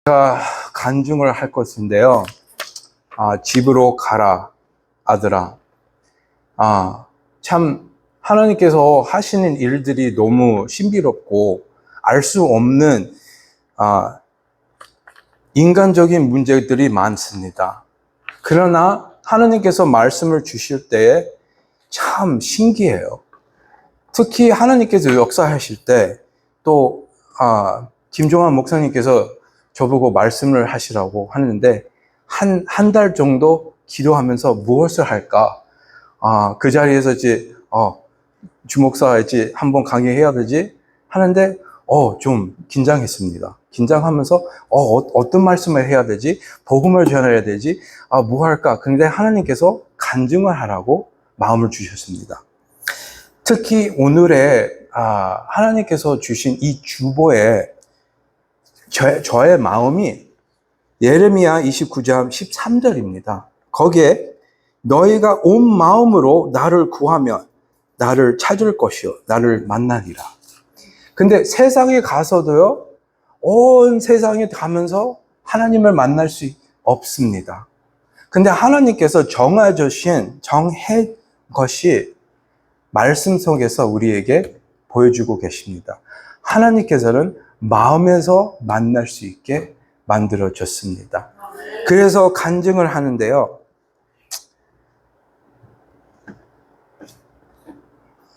제가 간증을 할 것인데요. 집으로 가라, 아들아. 참, 하나님께서 하시는 일들이 너무 신비롭고, 알 수 없는, 인간적인 문제들이 많습니다. 그러나, 하나님께서 말씀을 주실 때에 참 신기해요. 특히 하나님께서 역사하실 때, 또, 김종환 목사님께서 저보고 말씀을 하시라고 하는데, 한 달 정도 기도하면서 무엇을 할까? 그 자리에서 이제, 주목사 이제 한번 강의해야 되지? 하는데, 좀 긴장했습니다. 긴장하면서, 어떤 말씀을 해야 되지? 복음을 전해야 되지? 뭐 할까? 근데 하나님께서 간증을 하라고 마음을 주셨습니다. 특히 오늘의, 하나님께서 주신 이 주보에 저의 마음이 예레미야 29장 13절입니다. 거기에 너희가 온 마음으로 나를 구하면 나를 찾을 것이요 나를 만나리라. 근데 세상에 가서도요, 온 세상에 가면서 하나님을 만날 수 없습니다. 근데 하나님께서 정해 것이 말씀 속에서 우리에게 보여주고 계십니다. 하나님께서는 마음에서 만날 수 있게 만들어졌습니다. 그래서 간증을 하는데요.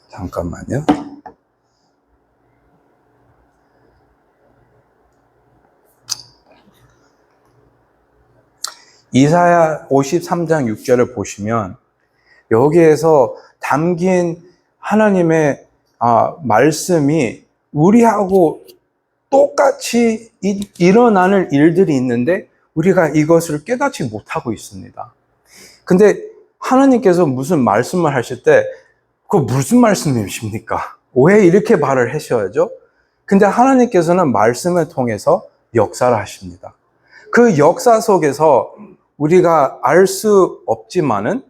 잠깐만요. 이사야 53장 6절을 보시면 여기에서 담긴 하나님의 말씀이 우리하고 똑같이 일어나는 일들이 있는데 우리가 이것을 깨닫지 못하고 있습니다. 근데 하나님께서 무슨 말씀을 하실 때 그거 무슨 말씀이십니까? 왜 이렇게 말을 하셔야죠? 근데 하나님께서는 말씀을 통해서 역사를 하십니다. 그 역사 속에서 우리가 알 수 없지만은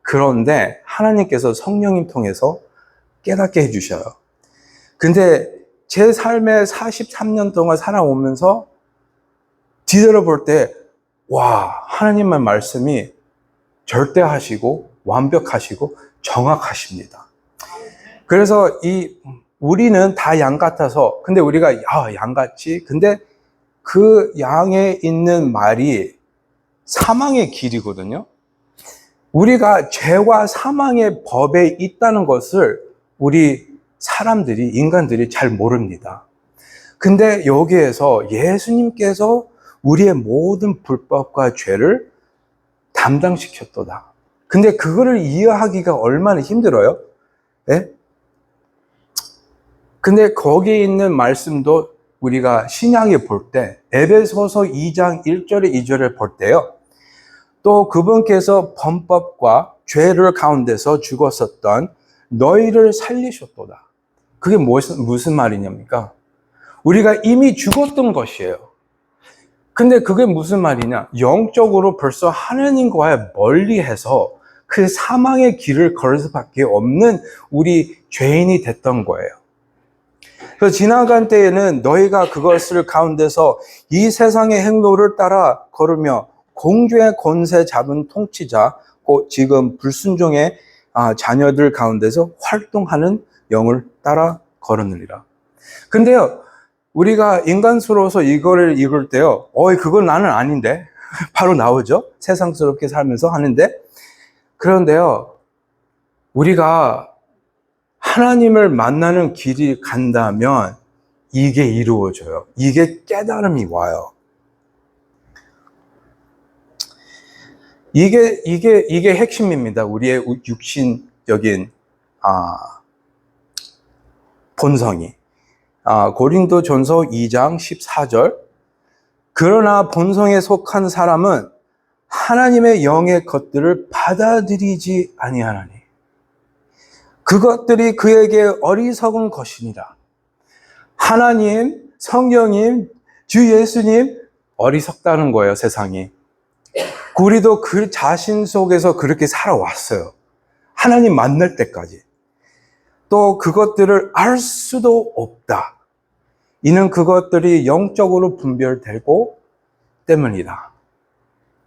그런데 하나님께서 성령님 통해서 깨닫게 해주셔요. 근데 제 삶에 43년 동안 살아오면서 뒤돌아볼 때, 하나님의 말씀이 절대하시고 완벽하시고 정확하십니다. 그래서 우리는 다 양 같아서, 근데 우리가, 양 같지? 근데 그 양에 있는 말이 사망의 길이거든요. 우리가 죄와 사망의 법에 있다는 것을 우리 인간들이 잘 모릅니다. 근데 여기에서 예수님께서 우리의 모든 불법과 죄를 담당시켰도다. 근데 그거를 이해하기가 얼마나 힘들어요? 네? 근데 거기에 있는 말씀도 우리가 신약에 볼 때, 에베소서 2장 1절에 2절을 볼 때요. 또 그분께서 범법과 죄를 가운데서 죽었었던 너희를 살리셨도다. 그게 무슨 말이냐니까? 우리가 이미 죽었던 것이에요. 근데 그게 무슨 말이냐? 영적으로 벌써 하나님과의 멀리해서 그 사망의 길을 걸을 수밖에 없는 우리 죄인이 됐던 거예요. 그래서 지나간 때에는 너희가 그것을 가운데서 이 세상의 행로를 따라 걸으며 공주의 권세 잡은 통치자, 지금 불순종의 자녀들 가운데서 활동하는 영을 따라 걸으느니라. 근데요, 우리가 인간스러워서 이거를 읽을 때요, 그건 나는 아닌데. 바로 나오죠? 세상스럽게 살면서 하는데. 그런데요, 우리가 하나님을 만나는 길이 간다면 이게 이루어져요. 이게 깨달음이 와요. 이게 핵심입니다. 우리의 육신적인, 본성이. 고린도전서 2장 14절. 그러나 본성에 속한 사람은 하나님의 영의 것들을 받아들이지 아니하나니 그것들이 그에게 어리석은 것이니라. 하나님, 성령님, 주 예수님 어리석다는 거예요, 세상이. 우리도 그 자신 속에서 그렇게 살아왔어요. 하나님 만날 때까지. 또 그것들을 알 수도 없다. 이는 그것들이 영적으로 분별되고 때문이다.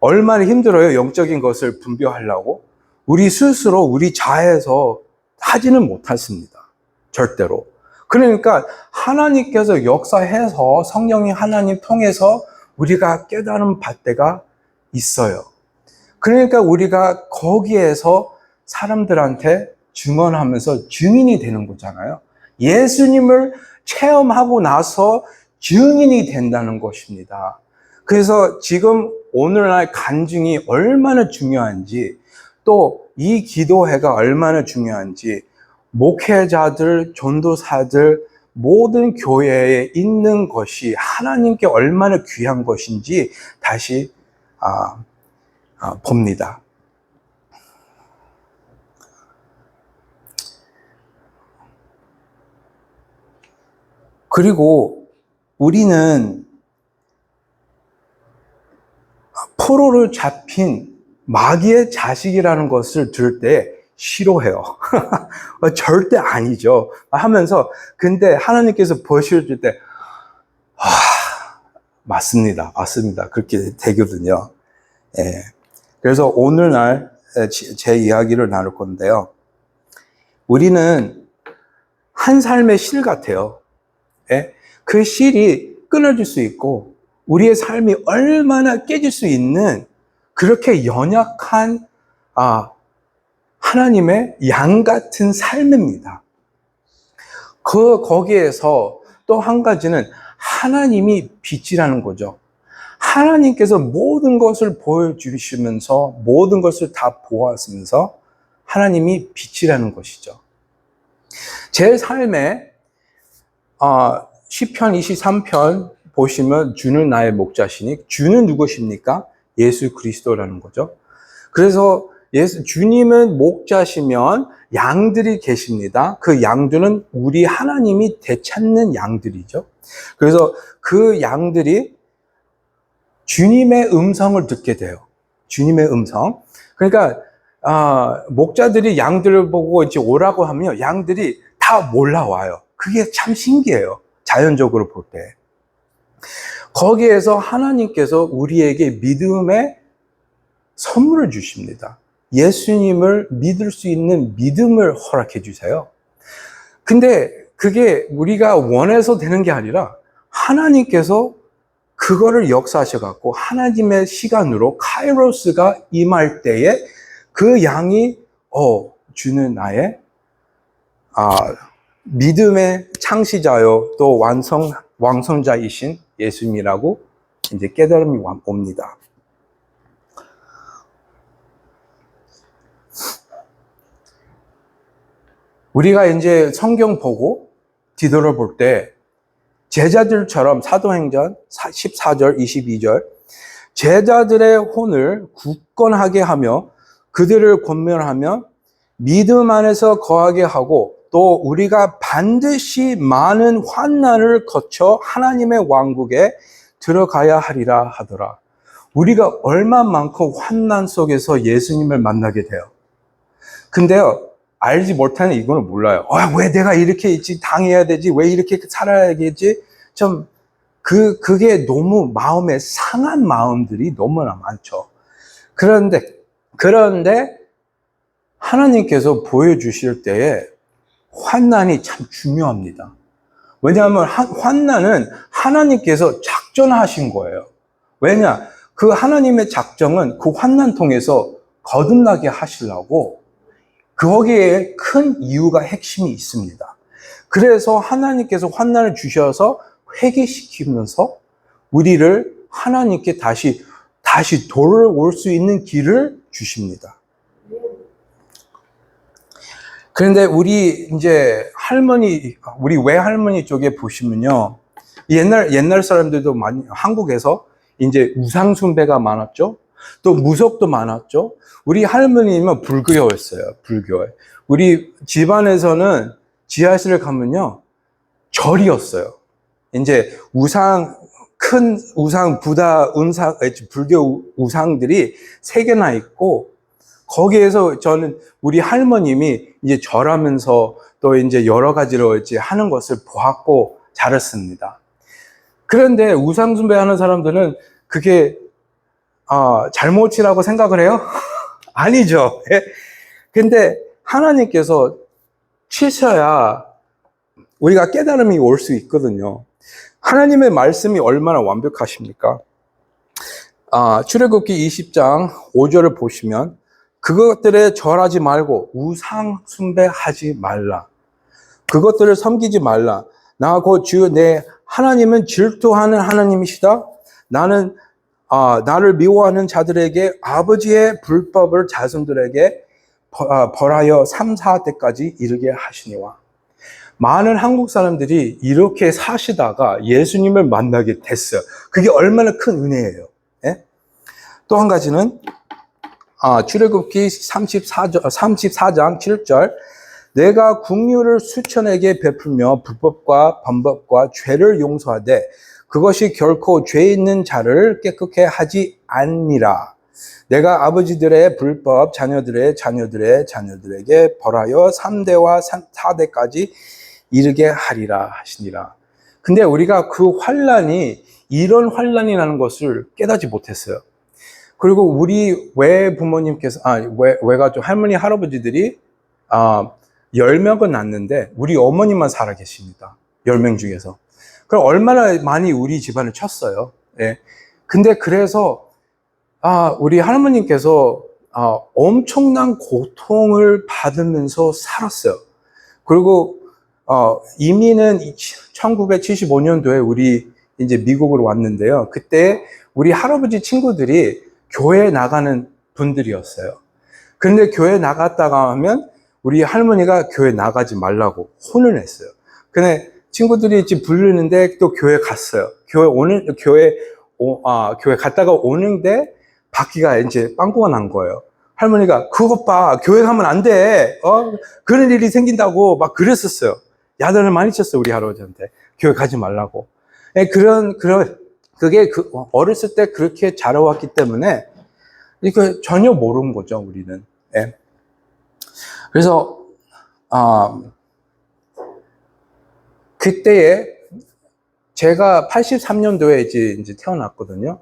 얼마나 힘들어요, 영적인 것을 분별하려고. 우리 스스로 우리 자에서 하지는 못했습니다. 절대로. 그러니까 하나님께서 역사해서 성령이 하나님 통해서 우리가 깨달음 받을 때가 있어요. 그러니까 우리가 거기에서 사람들한테 증언하면서 증인이 되는 거잖아요. 예수님을 체험하고 나서 증인이 된다는 것입니다. 그래서 지금 오늘날 간증이 얼마나 중요한지, 또 이 기도회가 얼마나 중요한지, 목회자들, 전도사들, 모든 교회에 있는 것이 하나님께 얼마나 귀한 것인지 다시 봅니다. 그리고 우리는 포로로 잡힌 마귀의 자식이라는 것을 들을 때 싫어해요. 절대 아니죠. 하면서, 근데 하나님께서 보여줄 때, 맞습니다. 맞습니다. 그렇게 되거든요. 예. 그래서 오늘날 제 이야기를 나눌 건데요. 우리는 한 삶의 실 같아요. 예? 그 실이 끊어질 수 있고, 우리의 삶이 얼마나 깨질 수 있는 그렇게 연약한 하나님의 양 같은 삶입니다. 거기에서 또 한 가지는 하나님이 빛이라는 거죠. 하나님께서 모든 것을 보여주시면서 모든 것을 다 보았으면서 하나님이 빛이라는 것이죠. 제 삶에 시편 23편 보시면 주는 나의 목자시니, 주는 누구십니까? 예수 그리스도라는 거죠. 그래서 주님은 목자시면 양들이 계십니다. 그 양들은 우리 하나님이 되찾는 양들이죠. 그래서 그 양들이 주님의 음성을 듣게 돼요. 주님의 음성. 그러니까 목자들이 양들을 보고 이제 오라고 하면 양들이 다 몰라와요. 그게 참 신기해요. 자연적으로 볼 때. 거기에서 하나님께서 우리에게 믿음의 선물을 주십니다. 예수님을 믿을 수 있는 믿음을 허락해 주세요. 근데 그게 우리가 원해서 되는 게 아니라 하나님께서 그거를 역사하셔갖고 하나님의 시간으로 카이로스가 임할 때에 그 양이 주는 나의 믿음의 창시자요 또 왕성자이신 예수님이라고 이제 깨달음이 옵니다. 우리가 이제 성경 보고 뒤돌아볼 때 제자들처럼 사도행전 14절, 22절 제자들의 혼을 굳건하게 하며 그들을 권면하며 믿음 안에서 거하게 하고 또 우리가 반드시 많은 환난을 거쳐 하나님의 왕국에 들어가야 하리라 하더라. 우리가 얼마만큼 환난 속에서 예수님을 만나게 돼요. 근데요, 알지 못하는 이거는 몰라요. 왜 내가 이렇게 당해야 되지? 왜 이렇게 살아야겠지? 그게 너무 마음에 상한 마음들이 너무나 많죠. 그런데 하나님께서 보여주실 때에 환난이 참 중요합니다. 왜냐하면 환난은 하나님께서 작전하신 거예요. 왜냐? 그 하나님의 작정은 그 환난 통해서 거듭나게 하시려고 거기에 큰 이유가 핵심이 있습니다. 그래서 하나님께서 환난을 주셔서 회개시키면서 우리를 하나님께 다시 돌아올 수 있는 길을 주십니다. 그런데 우리 이제 우리 외할머니 쪽에 보시면요. 옛날 사람들도 많이, 한국에서 이제 우상숭배가 많았죠. 또 무속도 많았죠. 우리 할머니는 불교였어요. 불교. 우리 집안에서는 지하실을 가면요. 절이었어요. 이제 큰 우상, 부다, 불교 우상들이 3개나 있고, 거기에서 저는 우리 할머님이 이제 절하면서 또 이제 여러 가지로 이제 하는 것을 보았고 자랐습니다. 그런데 우상숭배하는 사람들은 그게 잘못이라고 생각을 해요? 아니죠. 예? 근데 하나님께서 치셔야 우리가 깨달음이 올 수 있거든요. 하나님의 말씀이 얼마나 완벽하십니까? 출애굽기 20장 5절을 보시면 그것들에 절하지 말고 우상 숭배하지 말라. 그것들을 섬기지 말라. 나 곧 주 내 하나님은 질투하는 하나님이시다. 나를 미워하는 자들에게 아버지의 불법을 자손들에게 벌하여 3, 4대까지 이르게 하시니와. 많은 한국 사람들이 이렇게 사시다가 예수님을 만나게 됐어요. 그게 얼마나 큰 은혜예요. 예? 또 한 가지는 출애굽기 34장 7절 내가 국류를 수천에게 베풀며 불법과 범법과 죄를 용서하되 그것이 결코 죄 있는 자를 깨끗게 하지 않니라. 내가 아버지들의 불법 자녀들의 자녀들에게 벌하여 3대와 4대까지 이르게 하리라 하시니라. 근데 우리가 그 환란이 이런 환란이라는 것을 깨닫지 못했어요. 그리고 우리 외부모님께서 외가족 할머니 할아버지들이 10명은 낳는데 우리 어머니만 살아 계십니다. 10명 중에서. 그럼 얼마나 많이 우리 집안을 쳤어요. 예. 근데 그래서 우리 할머니께서 엄청난 고통을 받으면서 살았어요. 그리고 이민은 1975년도에 우리 이제 미국으로 왔는데요. 그때 우리 할아버지 친구들이 교회 나가는 분들이었어요. 그런데 교회 나갔다가 하면 우리 할머니가 교회 나가지 말라고 혼을 냈어요. 근데 친구들이 이제 부르는데 또 교회 갔어요. 교회 갔다가 오는데 바퀴가 이제 빵꾸가 난 거예요. 할머니가 그것 봐, 교회 가면 안 돼. 그런 일이 생긴다고 막 그랬었어요. 야단을 많이 쳤어요, 우리 할아버지한테. 교회 가지 말라고. 그게 어렸을 때 그렇게 자라왔기 때문에 이거 전혀 모르는 거죠, 우리는. 예. 그래서 그때에 제가 83년도에 이제 태어났거든요.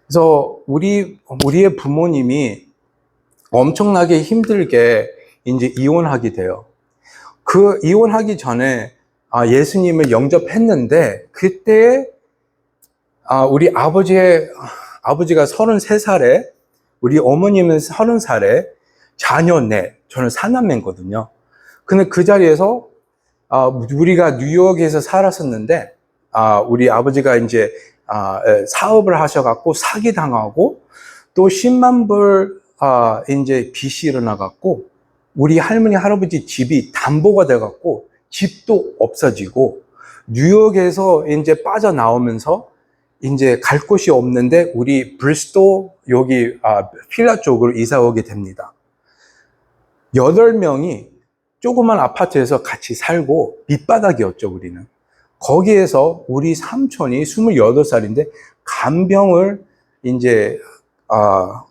그래서 우리의 부모님이 엄청나게 힘들게 이제 이혼하게 돼요. 그 이혼하기 전에 예수님을 영접했는데 그때 우리 아버지가 33살에 우리 어머님은 30살에 자녀 저는 사남매거든요. 근데 그 자리에서 우리가 뉴욕에서 살았었는데 우리 아버지가 이제 사업을 하셔갖고 사기당하고 또 10만 불 이제 빚이 일어나갖고 우리 할머니 할아버지 집이 담보가 돼갖고 집도 없어지고 뉴욕에서 이제 빠져나오면서 이제 갈 곳이 없는데 우리 브리스톨 여기 필라 쪽으로 이사 오게 됩니다. 8명이 조그만 아파트에서 같이 살고 밑바닥이었죠, 우리는. 거기에서 우리 삼촌이 28살인데 간병을 이제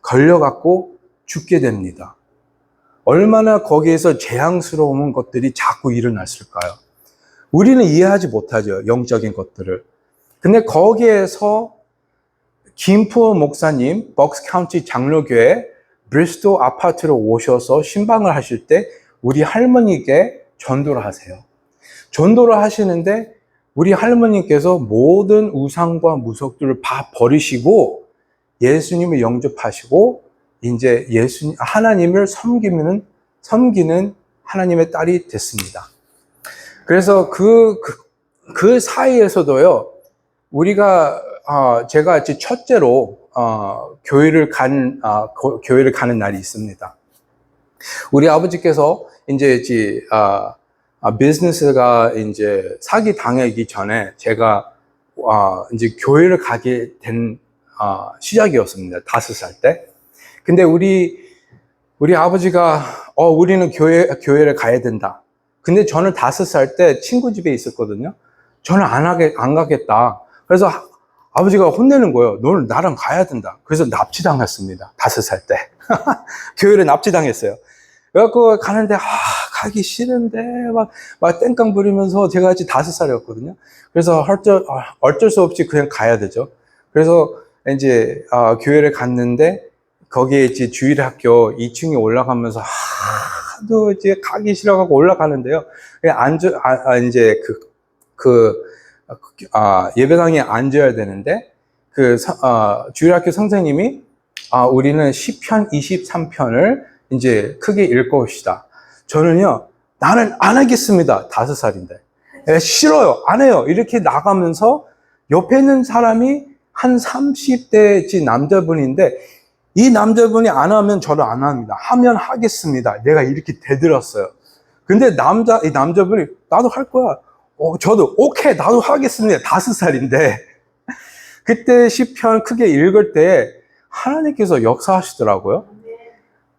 걸려갖고 죽게 됩니다. 얼마나 거기에서 재앙스러운 것들이 자꾸 일어났을까요? 우리는 이해하지 못하죠, 영적인 것들을. 근데 거기에서 김푸 목사님, 벅스 카운티 장로교회 브리스톨 아파트로 오셔서 신방을 하실 때 우리 할머니께 전도를 하세요. 전도를 하시는데 우리 할머니께서 모든 우상과 무속들을 다 버리시고 예수님을 영접하시고 이제 하나님을 섬기는 하나님의 딸이 됐습니다. 그래서 그 사이에서도요, 제가 이제 첫째로 교회를 가는 날이 있습니다. 우리 아버지께서 이제 비즈니스가 이제 사기 당하기 전에 제가 이제 교회를 가게 된 시작이었습니다. 5살 때. 근데 우리 아버지가 우리는 교회를 가야 된다. 근데 저는 5살 때 친구 집에 있었거든요. 저는 안 가겠다. 그래서 아버지가 혼내는 거예요. 너는 나랑 가야 된다. 그래서 납치당했습니다. 5살 때. 교회를 납치당했어요. 그래갖고 가는데 가기 싫은데 막 땡깡 부리면서 제가 아직 5살이었거든요. 그래서 어쩔 수 없이 그냥 가야 되죠. 그래서 이제 교회를 갔는데 거기에 이제 주일학교 2층에 올라가면서 하도 이제 가기 싫어가고 올라가는데요. 그냥 이제 예배당에 앉아야 되는데 주일학교 선생님이 우리는 시편 23편을 이제 크게 읽어봅시다. 저는요, 나는 안 하겠습니다. 5살인데. 싫어요. 안 해요. 이렇게 나가면서 옆에 있는 사람이 한 30대지 남자분인데 이 남자분이 안 하면 저를 안 합니다. 하면 하겠습니다. 내가 이렇게 대들었어요. 근데 이 남자분이 나도 할 거야. 저도 오케이 나도 하겠습니다. 5살인데 그때 시편 크게 읽을 때 하나님께서 역사하시더라고요.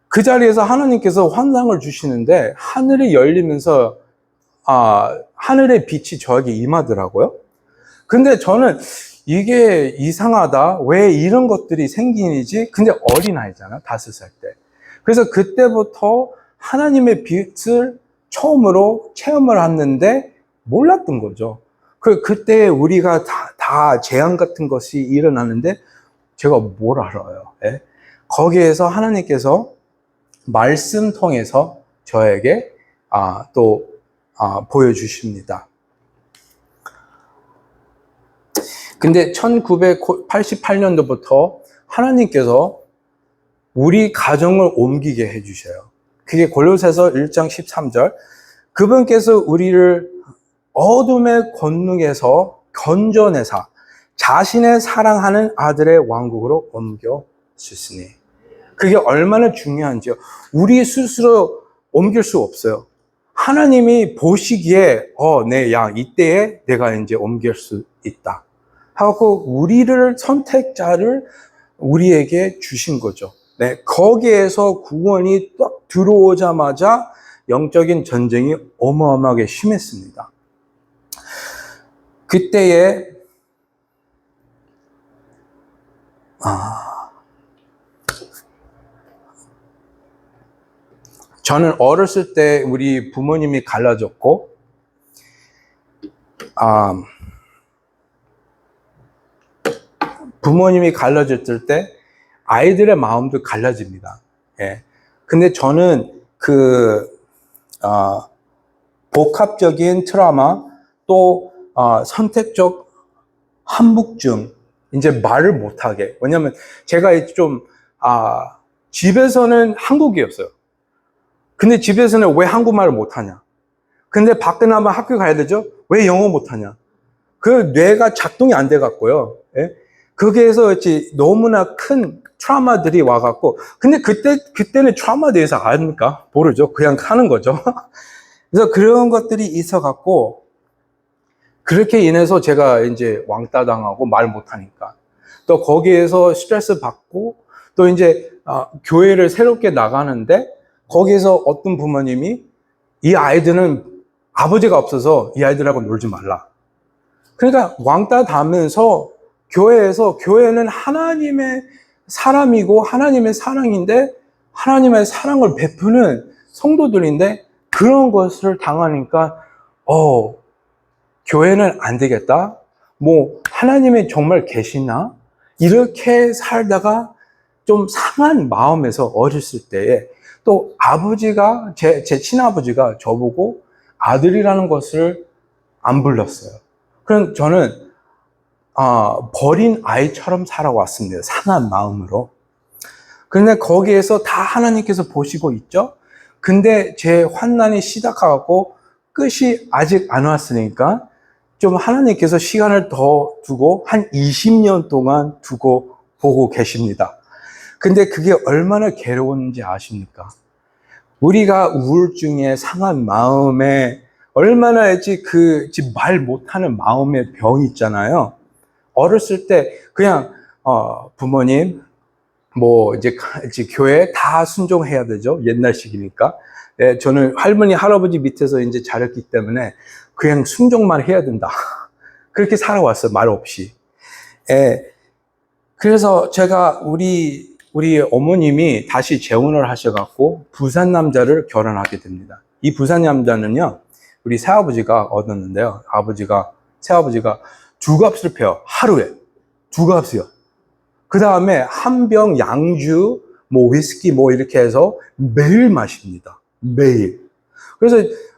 그 자리에서 하나님께서 환상을 주시는데 하늘이 열리면서 하늘의 빛이 저에게 임하더라고요. 근데 저는 이게 이상하다. 왜 이런 것들이 생기는지. 근데 어린아이잖아. 5살 때. 그래서 그때부터 하나님의 빛을 처음으로 체험을 했는데 몰랐던 거죠. 그때 우리가 다 재앙 같은 것이 일어나는데 제가 뭘 알아요. 예? 거기에서 하나님께서 말씀 통해서 저에게 보여주십니다. 근데 1988년도부터 하나님께서 우리 가정을 옮기게 해주셔요. 그게 골로새서 1장 13절. 그분께서 우리를 어둠의 권능에서 건져내사 자신의 사랑하는 아들의 왕국으로 옮겨 주시니. 그게 얼마나 중요한지요. 우리 스스로 옮길 수 없어요. 하나님이 보시기에 이때에 내가 이제 옮길 수 있다 하고 우리를 선택자를 우리에게 주신 거죠. 네, 거기에서 구원이 딱 들어오자마자 영적인 전쟁이 어마어마하게 심했습니다. 그때에 저는 어렸을 때 우리 부모님이 갈라졌고 부모님이 갈라졌을 때 아이들의 마음도 갈라집니다. 예. 근데 저는 복합적인 트라우마 또 선택적 한묵증 이제 말을 못하게. 왜냐면 제가 좀 집에서는 한국이었어요. 근데 집에서는 왜 한국말을 못하냐? 근데 밖에 나가면 학교 가야 되죠? 왜 영어 못하냐? 그 뇌가 작동이 안 돼 갖고요. 예? 거기에서 너무나 큰 트라우마들이 와갖고, 근데 그때는 트라우마에 대해서 압니까? 모르죠. 그냥 하는 거죠. 그래서 그런 것들이 있어갖고, 그렇게 인해서 제가 이제 왕따 당하고 말 못하니까. 또 거기에서 스트레스 받고, 또 이제, 교회를 새롭게 나가는데, 거기에서 어떤 부모님이 이 아이들은 아버지가 없어서 이 아이들하고 놀지 말라. 그러니까 왕따 당하면서 교회는 하나님의 사람이고 하나님의 사랑인데 하나님의 사랑을 베푸는 성도들인데 그런 것을 당하니까 교회는 안 되겠다. 하나님이 정말 계시나? 이렇게 살다가 좀 상한 마음에서 어렸을 때에 또 아버지가 제 친아버지가 저보고 아들이라는 것을 안 불렀어요. 그럼 저는 버린 아이처럼 살아왔습니다. 상한 마음으로. 그런데 거기에서 다 하나님께서 보시고 있죠. 근데 제 환난이 시작하고 끝이 아직 안 왔으니까 좀 하나님께서 시간을 더 두고 한 20년 동안 두고 보고 계십니다. 근데 그게 얼마나 괴로운지 아십니까? 우리가 우울증에 상한 마음에 얼마나 말 못하는 마음의 병이 있잖아요. 어렸을 때 그냥 부모님 이제 교회 다 순종해야 되죠. 옛날식이니까. 예, 저는 할머니 할아버지 밑에서 이제 자랐기 때문에 그냥 순종만 해야 된다. 그렇게 살아왔어요. 말 없이. 예, 그래서 제가 우리 어머님이 다시 재혼을 하셔갖고 부산 남자를 결혼하게 됩니다. 이 부산 남자는요, 우리 새아버지가 얻었는데요. 새아버지가 두 값을 패요. 하루에. 두 값이요. 그 다음에 한 병 양주, 뭐 위스키 뭐 이렇게 해서 매일 마십니다. 매일. 그래서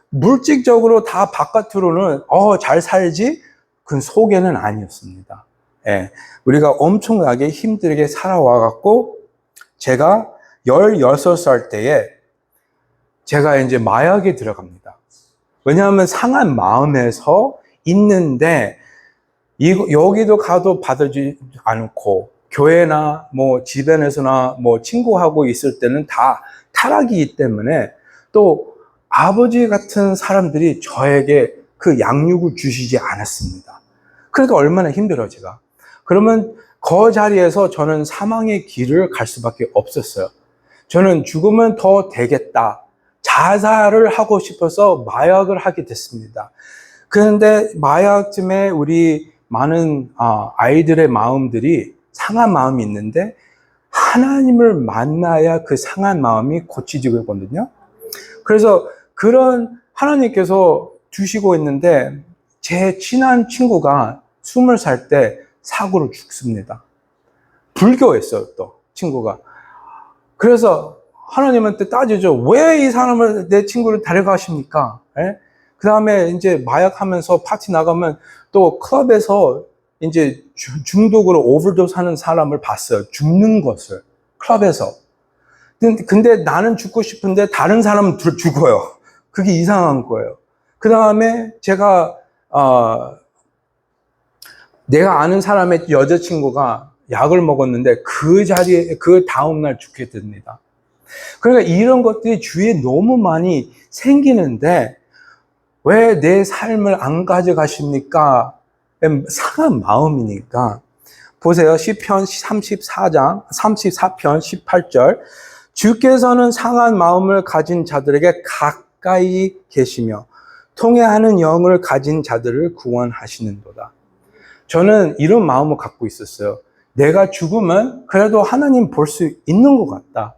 물질적으로 다 바깥으로는 잘 살지, 그 속에는 아니었습니다. 예, 우리가 엄청나게 힘들게 살아와갖고 제가 16살 때에 제가 이제 마약에 들어갑니다. 왜냐하면 상한 마음에서 있는데 여기도 가도 받아주지 않고 교회나 뭐 집안에서나 뭐 친구하고 있을 때는 다 타락이기 때문에 또 아버지 같은 사람들이 저에게 그 양육을 주시지 않았습니다. 그래도 얼마나 힘들어요, 제가. 그러면 그 자리에서 저는 사망의 길을 갈 수밖에 없었어요. 저는 죽으면 더 되겠다. 자살을 하고 싶어서 마약을 하게 됐습니다. 그런데 마약쯤에 우리 많은 아이들의 마음들이 상한 마음이 있는데 하나님을 만나야 그 상한 마음이 고치지거든요. 그래서 그런 하나님께서 두시고 있는데 제 친한 친구가 20살 때 사고로 죽습니다. 불교였어요, 또 친구가. 그래서 하나님한테 따지죠. 왜 이 사람을, 내 친구를 데려가십니까? 그 다음에 이제 마약하면서 파티 나가면 또 클럽에서 이제 중독으로 오버도스 하는 사람을 봤어요. 죽는 것을. 클럽에서. 근데 나는 죽고 싶은데 다른 사람은 죽어요. 그게 이상한 거예요. 그 다음에 제가, 내가 아는 사람의 여자친구가 약을 먹었는데 그 자리에, 그 다음날 죽게 됩니다. 그러니까 이런 것들이 주위에 너무 많이 생기는데 왜 내 삶을 안 가져가십니까? 상한 마음이니까. 보세요. 시편 34편 18절. 주께서는 상한 마음을 가진 자들에게 가까이 계시며 통회하는 영을 가진 자들을 구원하시는도다. 저는 이런 마음을 갖고 있었어요. 내가 죽으면 그래도 하나님 볼 수 있는 것 같다.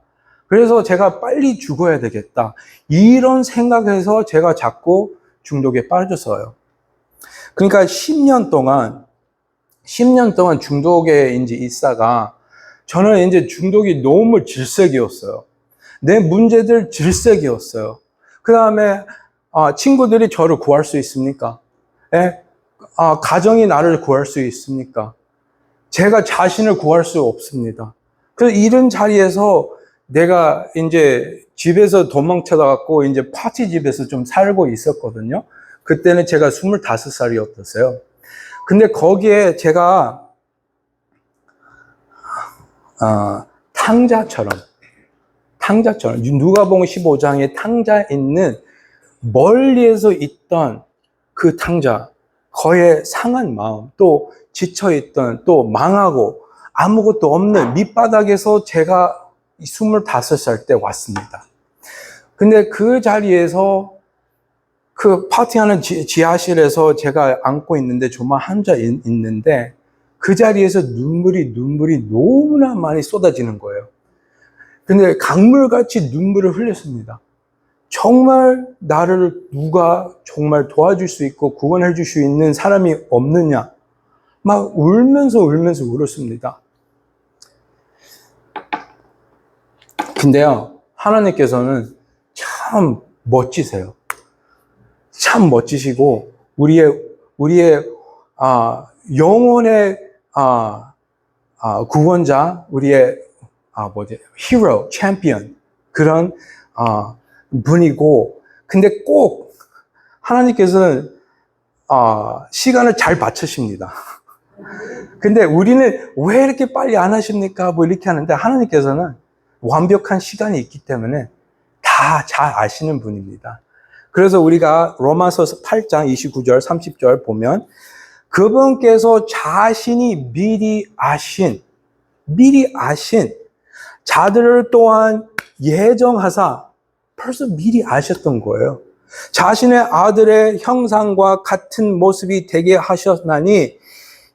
그래서 제가 빨리 죽어야 되겠다. 이런 생각에서 제가 자꾸 중독에 빠졌어요. 그러니까 10년 동안 중독에 이제 있다가 저는 이제 중독이 너무 질색이었어요. 내 문제들 질색이었어요. 그 다음에 친구들이 저를 구할 수 있습니까? 가정이 나를 구할 수 있습니까? 제가 자신을 구할 수 없습니다. 그래서 이런 자리에서 내가 이제 집에서 도망쳐갖고 이제 파티 집에서 좀 살고 있었거든요. 그때는 제가 25살이었어요. 근데 거기에 제가 탕자처럼 누가복음 15장에 탕자 있는 멀리에서 있던 그 탕자, 거의 상한 마음, 또 지쳐있던, 또 망하고 아무것도 없는 밑바닥에서 제가 25살 때 왔습니다. 근데 그 자리에서 그 파티하는 지하실에서 제가 앉고 있는데 저만 혼자 있는데 그 자리에서 눈물이 너무나 많이 쏟아지는 거예요. 근데 강물같이 눈물을 흘렸습니다. 정말 나를 누가 정말 도와줄 수 있고 구원해 줄 수 있는 사람이 없느냐. 막 울면서 울었습니다. 근데요, 하나님께서는 참 멋지세요. 참 멋지시고, 우리의, 영혼의, 구원자, 우리의, 히어로, 챔피언, 그런, 분이고, 근데 꼭, 하나님께서는, 시간을 잘 맞추십니다. 근데 우리는 왜 이렇게 빨리 안 하십니까? 뭐 이렇게 하는데, 하나님께서는 완벽한 시간이 있기 때문에 다 잘 아시는 분입니다. 그래서 우리가 로마서 8장 29절 30절 보면 그분께서 자신이 미리 아신 자들을 또한 예정하사 벌써 미리 아셨던 거예요. 자신의 아들의 형상과 같은 모습이 되게 하셨나니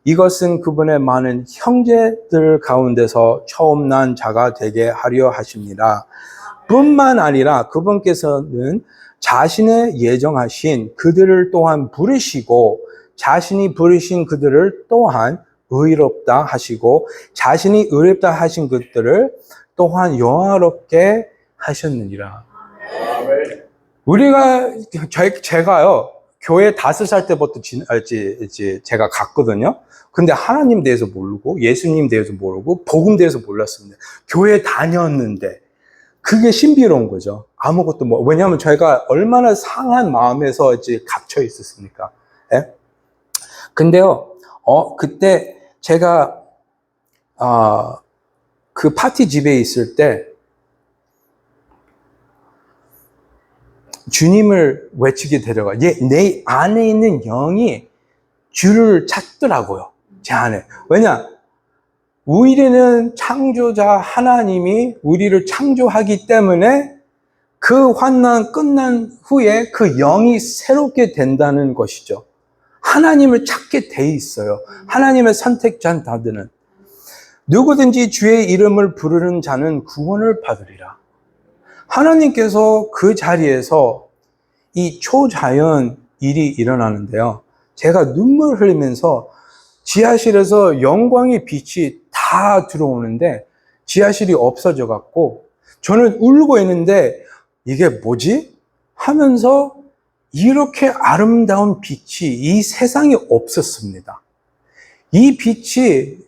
이것은 그분의 많은 형제들 가운데서 처음 난 자가 되게 하려 하십니다. 뿐만 아니라 그분께서는 자신의 예정하신 그들을 또한 부르시고 자신이 부르신 그들을 또한 의롭다 하시고 자신이 의롭다 하신 것들을 또한 영화롭게 하셨느니라. 우리가 제가요 교회 5살 때부터 제가 갔거든요. 근데 하나님 대해서 모르고 예수님 대해서 모르고 복음 대해서 몰랐습니다. 교회 다녔는데 그게 신비로운 거죠. 아무것도 왜냐하면 저희가 얼마나 상한 마음에서 갇혀 있었습니까? 예? 근데요, 그때 제가, 그 파티 집에 있을 때, 주님을 외치게 되려가. 내 안에 있는 영이 주를 찾더라고요. 제 안에. 왜냐? 우리는 창조자 하나님이 우리를 창조하기 때문에 그 환난 끝난 후에 그 영이 새롭게 된다는 것이죠. 하나님을 찾게 돼 있어요. 하나님의 선택자들은. 누구든지 주의 이름을 부르는 자는 구원을 받으리라. 하나님께서 그 자리에서 이 초자연 일이 일어나는데요. 제가 눈물 흘리면서 지하실에서 영광의 빛이 다 들어오는데 지하실이 없어져 갖고 저는 울고 있는데 이게 뭐지? 하면서 이렇게 아름다운 빛이 이 세상에 없었습니다. 이 빛이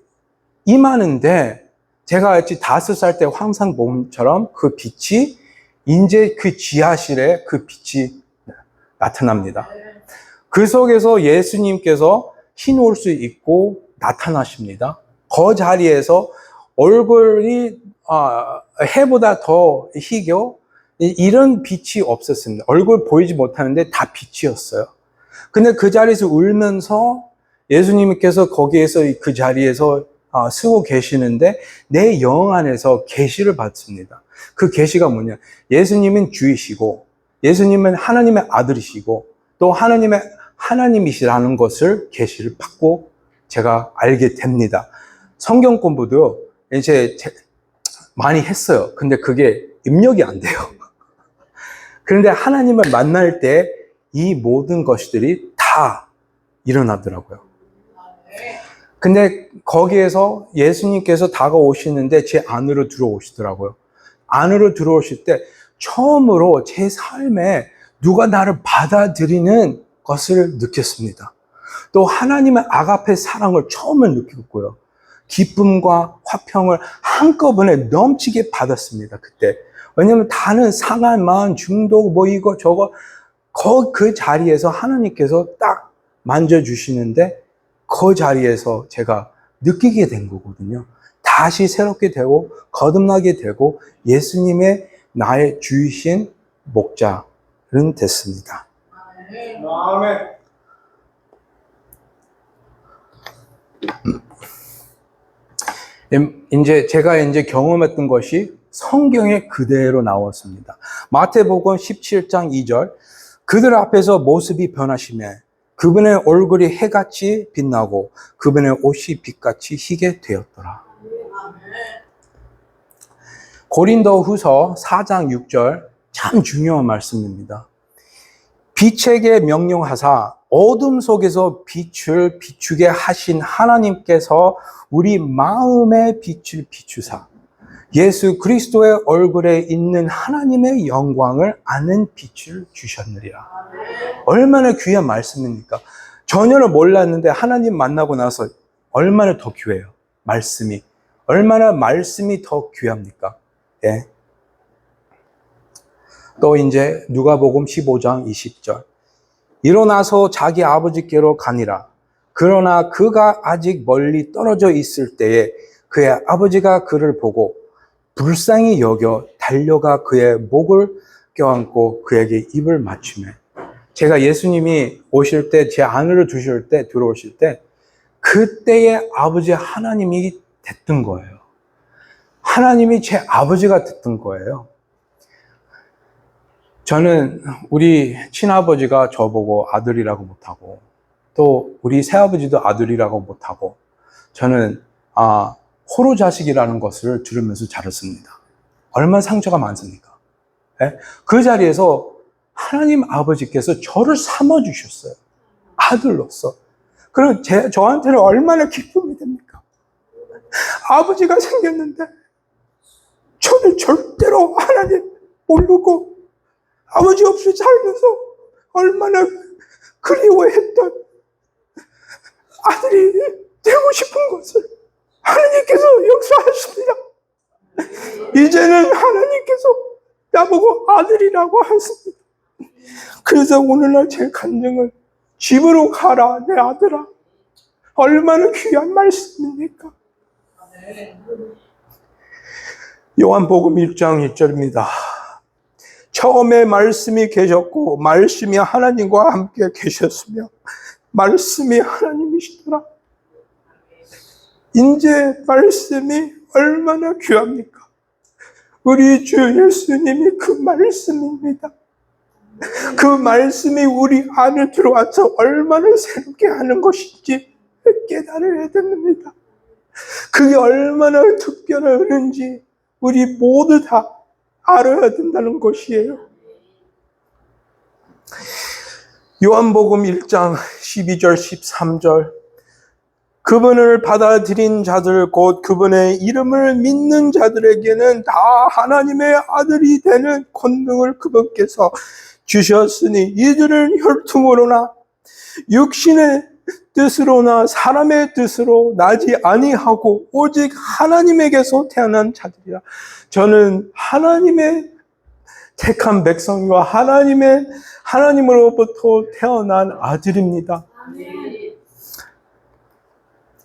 임하는데 제가 5살 때 황상봉처럼 그 빛이 이제 그 지하실에 그 빛이 나타납니다. 그 속에서 예수님께서 흰 옷을 입고 나타나십니다. 그 자리에서 얼굴이 해보다 더 희겨 이런 빛이 없었습니다. 얼굴 보이지 못하는데 다 빛이었어요. 근데 그 자리에서 울면서 예수님께서 거기에서 그 자리에서 쓰고 계시는데 내 영 안에서 계시를 받습니다. 그 계시가 뭐냐? 예수님은 주이시고 예수님은 하나님의 아들이시고 또 하나님이시라는 것을 계시를 받고 제가 알게 됩니다. 성경 공부도 이제 많이 했어요. 근데 그게 입력이 안 돼요. 그런데 하나님을 만날 때 이 모든 것들이 다 일어나더라고요. 근데 거기에서 예수님께서 다가오시는데 제 안으로 들어오시더라고요. 안으로 들어오실 때 처음으로 제 삶에 누가 나를 받아들이는 것을 느꼈습니다. 또 하나님의 아가페 사랑을 처음에 느꼈고요. 기쁨과 화평을 한꺼번에 넘치게 받았습니다. 그때. 왜냐하면 다른 상한 마음, 중독, 이거 저거 그 자리에서 하나님께서 딱 만져주시는데 그 자리에서 제가 느끼게 된 거거든요. 다시 새롭게 되고 거듭나게 되고 예수님의 나의 주이신 목자는 됐습니다. 아멘. 제가 경험했던 것이 성경에 그대로 나왔습니다. 마태복음 17장 2절 그들 앞에서 모습이 변하시매 그분의 얼굴이 해같이 빛나고 그분의 옷이 빛같이 희게 되었더라. 고린도후서 4장 6절 참 중요한 말씀입니다. 빛에게 명령하사 어둠 속에서 빛을 비추게 하신 하나님께서 우리 마음의 빛을 비추사 예수 그리스도의 얼굴에 있는 하나님의 영광을 아는 빛을 주셨느리라. 얼마나 귀한 말씀입니까? 전혀 몰랐는데 하나님 만나고 나서 얼마나 더 귀해요. 말씀이. 얼마나 말씀이 더 귀합니까? 예. 또 이제 누가복음 15장 20절. 일어나서 자기 아버지께로 가니라. 그러나 그가 아직 멀리 떨어져 있을 때에 그의 아버지가 그를 보고 불쌍히 여겨 달려가 그의 목을 껴안고 그에게 입을 맞추며 제가 예수님이 오실 때 제 안으로 들어오실 때 그때의 아버지 하나님이 됐던 거예요. 하나님이 제 아버지가 됐던 거예요. 저는 우리 친아버지가 저보고 아들이라고 못하고 또 우리 새아버지도 아들이라고 못하고 저는 호로 자식이라는 것을 들으면서 자랐습니다. 얼마나 상처가 많습니까? 네? 그 자리에서 하나님 아버지께서 저를 삼아주셨어요. 아들로서. 그럼 저한테는 얼마나 기쁨이 됩니까? 아버지가 생겼는데 저는 절대로 하나님 모르고 아버지 없이 살면서 얼마나 그리워했던 아들이 되고 싶은 것을 하나님께서 역사하십니다. 이제는 하나님께서 나보고 아들이라고 하십니다. 그래서 오늘날 제 간증은 집으로 가라 내 아들아. 얼마나 귀한 말씀입니까? 요한복음 1장 1절입니다. 처음에 말씀이 계셨고 말씀이 하나님과 함께 계셨으며 말씀이 하나님이시더라. 이제 말씀이 얼마나 귀합니까? 우리 주 예수님이 그 말씀입니다. 그 말씀이 우리 안에 들어와서 얼마나 새롭게 하는 것인지 깨달아야 됩니다. 그게 얼마나 특별한 은혜인지 우리 모두 다 알아야 된다는 것이에요. 요한복음 1장 12절 13절 그분을 받아들인 자들 곧 그분의 이름을 믿는 자들에게는 다 하나님의 아들이 되는 권능을 그분께서 주셨으니 이들은 혈통으로나 육신의 뜻으로나 사람의 뜻으로 나지 아니하고 오직 하나님에게서 태어난 자들이라. 저는 하나님의 택한 백성이와 하나님으로부터 태어난 아들입니다.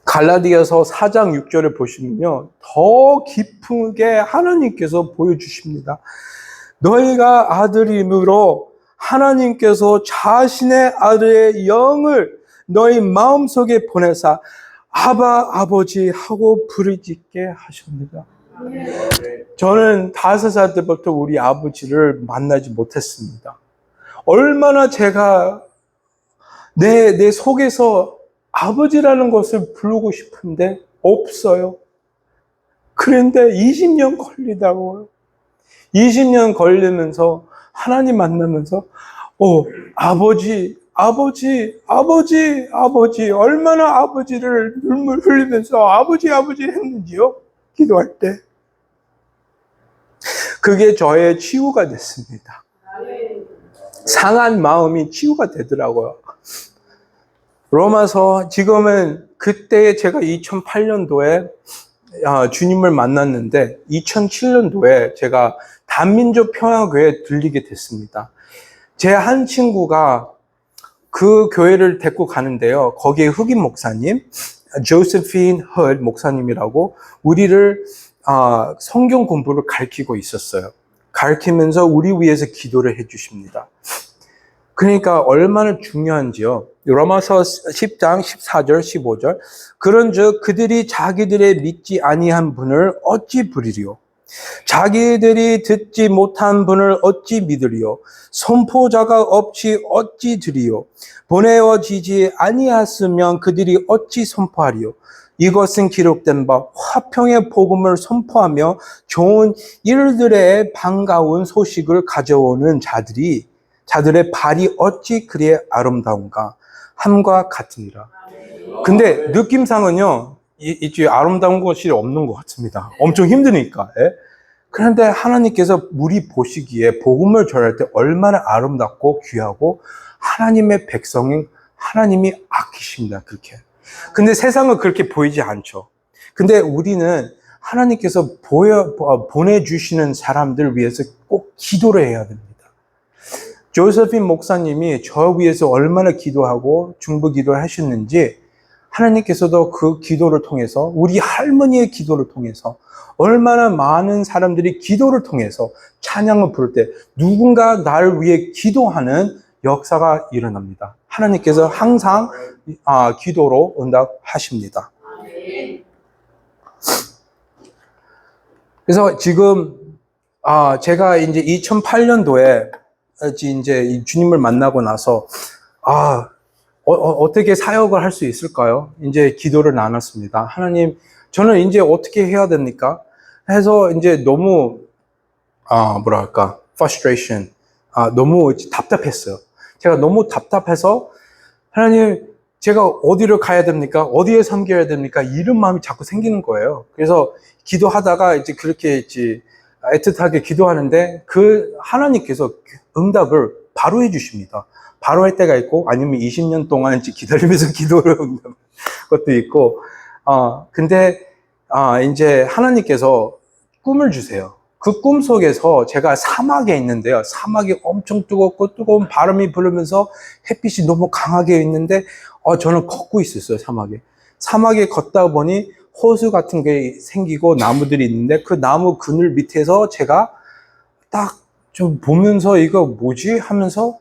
갈라디아서 4장 6절을 보시면요, 더 깊게 하나님께서 보여주십니다. 너희가 아들임으로 하나님께서 자신의 아들의 영을 너희 마음속에 보내사 아바 아버지 하고 부르짖게 하십니다. 저는 5살 때부터 우리 아버지를 만나지 못했습니다. 얼마나 제가 내 속에서 아버지라는 것을 부르고 싶은데 없어요. 그런데 20년 걸리다고요. 20년 걸리면서 하나님 만나면서 아버지 얼마나 아버지를 눈물 흘리면서 아버지 했는지요? 기도할 때. 그게 저의 치유가 됐습니다. 상한 마음이 치유가 되더라고요. 로마서 지금은 그때 제가 2008년도에 주님을 만났는데 2007년도에 제가 단민족 평화교회에 들리게 됐습니다. 제 한 친구가 그 교회를 데리고 가는데요. 거기에 흑인 목사님, 조세핀 헛 목사님이라고 우리를 성경 공부를 가르치고 있었어요. 가르치면서 우리 위해서 기도를 해주십니다. 그러니까 얼마나 중요한지요. 로마서 10장 14절 15절 그런즉 그들이 자기들의 믿지 아니한 분을 어찌 부리리요? 자기들이 듣지 못한 분을 어찌 믿으리요? 선포자가 없이 어찌 들이요? 보내어지지 아니하였으면 그들이 어찌 선포하리요? 이것은 기록된 바 화평의 복음을 선포하며 좋은 일들의 반가운 소식을 가져오는 자들의 발이 어찌 그리 아름다운가 함과 같으니라. 근데 느낌상은요, 이 아름다운 것이 없는 것 같습니다. 엄청 힘드니까. 그런데 하나님께서 우리 보시기에 복음을 전할 때 얼마나 아름답고 귀하고 하나님의 백성인 하나님이 아끼십니다. 그렇게. 근데 세상은 그렇게 보이지 않죠. 근데 우리는 하나님께서 보내주시는 사람들 위해서 꼭 기도를 해야 됩니다. 조세핀 목사님이 저 위해서 얼마나 기도하고 중보 기도를 하셨는지 하나님께서도 그 기도를 통해서 우리 할머니의 기도를 통해서 얼마나 많은 사람들이 기도를 통해서 찬양을 부를 때 누군가 나를 위해 기도하는 역사가 일어납니다. 하나님께서 항상 기도로 응답하십니다. 그래서 지금 제가 이제 2008년도에 이제 주님을 만나고 나서 어떻게 사역을 할 수 있을까요? 이제 기도를 나눴습니다. 하나님, 저는 이제 어떻게 해야 됩니까? 해서 이제 너무 frustration, 너무 답답했어요. 제가 너무 답답해서 하나님, 제가 어디를 가야 됩니까? 어디에 섬겨야 됩니까? 이런 마음이 자꾸 생기는 거예요. 그래서 기도하다가 이제 그렇게 이제 애틋하게 기도하는데 그 하나님께서 응답을 바로 해주십니다. 바로 할 때가 있고 아니면 20년 동안 이제 기다리면서 기도를 응답 것도 있고, 근데 이제 하나님께서 꿈을 주세요. 그 꿈 속에서 제가 사막에 있는데요. 사막이 엄청 뜨겁고 뜨거운 바람이 불으면서 햇빛이 너무 강하게 있는데 저는 걷고 있었어요, 사막에. 사막에 걷다 보니 호수 같은 게 생기고 나무들이 있는데 그 나무 그늘 밑에서 제가 딱 좀 보면서 이거 뭐지? 하면서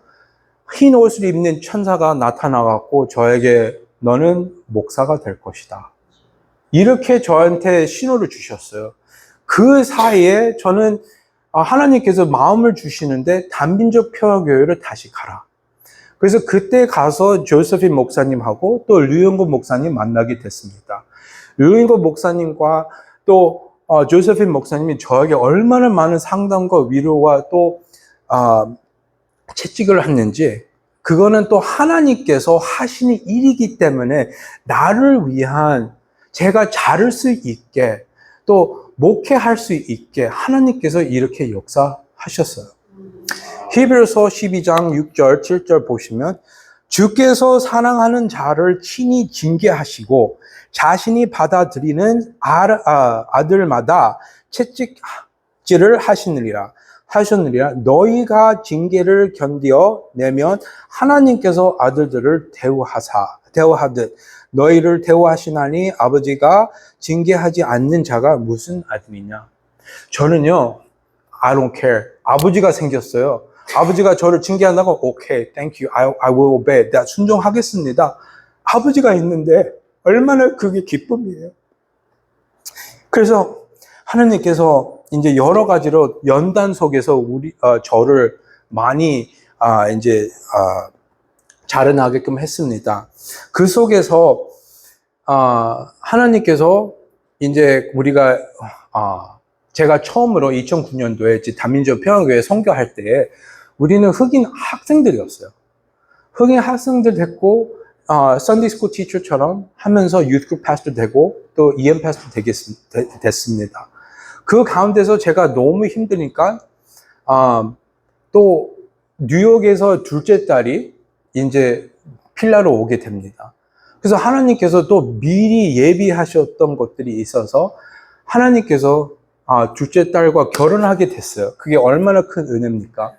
흰 옷을 입는 천사가 나타나갖고 저에게 너는 목사가 될 것이다. 이렇게 저한테 신호를 주셨어요. 그 사이에 저는 하나님께서 마음을 주시는데 단민족 평화교회를 다시 가라. 그래서 그때 가서 조세핀 목사님하고 또 류영곤 목사님 만나게 됐습니다. 류영곤 목사님과 또 조세핀 목사님이 저에게 얼마나 많은 상담과 위로와 또 채찍을 했는지, 그거는 또 하나님께서 하시는 일이기 때문에 나를 위한 제가 자를 수 있게 또 목회할 수 있게 하나님께서 이렇게 역사하셨어요. 히브리서 12장 6절 7절 보시면 주께서 사랑하는 자를 친히 징계하시고 자신이 받아들이는 아들마다 채찍질을 하시느니라. 너희가 징계를 견디어 내면 하나님께서 아들들을 대우하듯 너희를 대우하시나니 아버지가 징계하지 않는 자가 무슨 아들이냐. 저는요, I don't care. 아버지가 생겼어요. 아버지가 저를 징계한다고 okay, thank you, I will obey. 내가 순종하겠습니다. 아버지가 있는데 얼마나 그게 기쁨이에요. 그래서 하나님께서 이제 여러 가지로 연단 속에서 저를 많이 자라나게끔 했습니다. 그 속에서 하나님께서 이제 우리가 제가 처음으로 2009년도에 다민족 평화교회 선교할 때 우리는 흑인 학생들이었어요. 흑인 학생들 됐고 Sunday School Teacher처럼 하면서 Youth Group Pastor 되고 또 EM Pastor 됐습니다. 그 가운데서 제가 너무 힘드니까 또 뉴욕에서 둘째 딸이 이제 필라로 오게 됩니다. 그래서 하나님께서 또 미리 예비하셨던 것들이 있어서 하나님께서 둘째 딸과 결혼하게 됐어요. 그게 얼마나 큰 은혜입니까?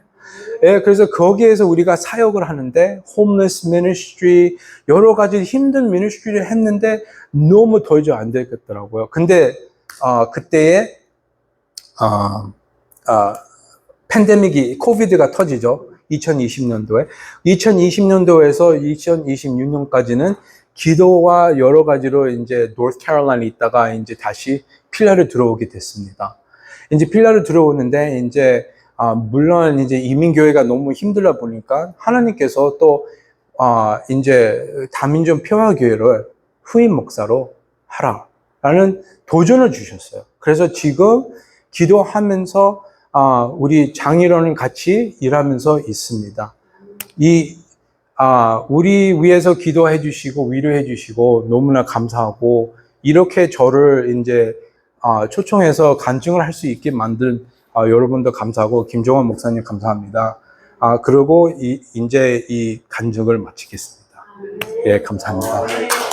예, 그래서 거기에서 우리가 사역을 하는데 홈리스 미니스트리 여러 가지 힘든 미니스트리를 했는데 너무 도저히 안 되겠더라고요. 근데 그때에 팬데믹이 코비드가 터지죠. 2020년도에 2020년도에서 2026년까지는 기도와 여러 가지로 이제 노스캐롤라인에 있다가 이제 다시 필라를 들어오게 됐습니다. 이제 필라를 들어오는데 이제 물론 이제 이민교회가 너무 힘들다 보니까 하나님께서 또 이제 다민족 평화교회를 후임 목사로 하라라는 도전을 주셨어요. 그래서 지금 기도하면서 우리 장인어른 같이 일하면서 있습니다. 우리 위해서 기도해 주시고 위로해 주시고 너무나 감사하고 이렇게 저를 이제 초청해서 간증을 할 수 있게 만든 여러분도 감사하고 김종원 목사님 감사합니다. 그리고 이제 이 간증을 마치겠습니다. 예, 감사합니다.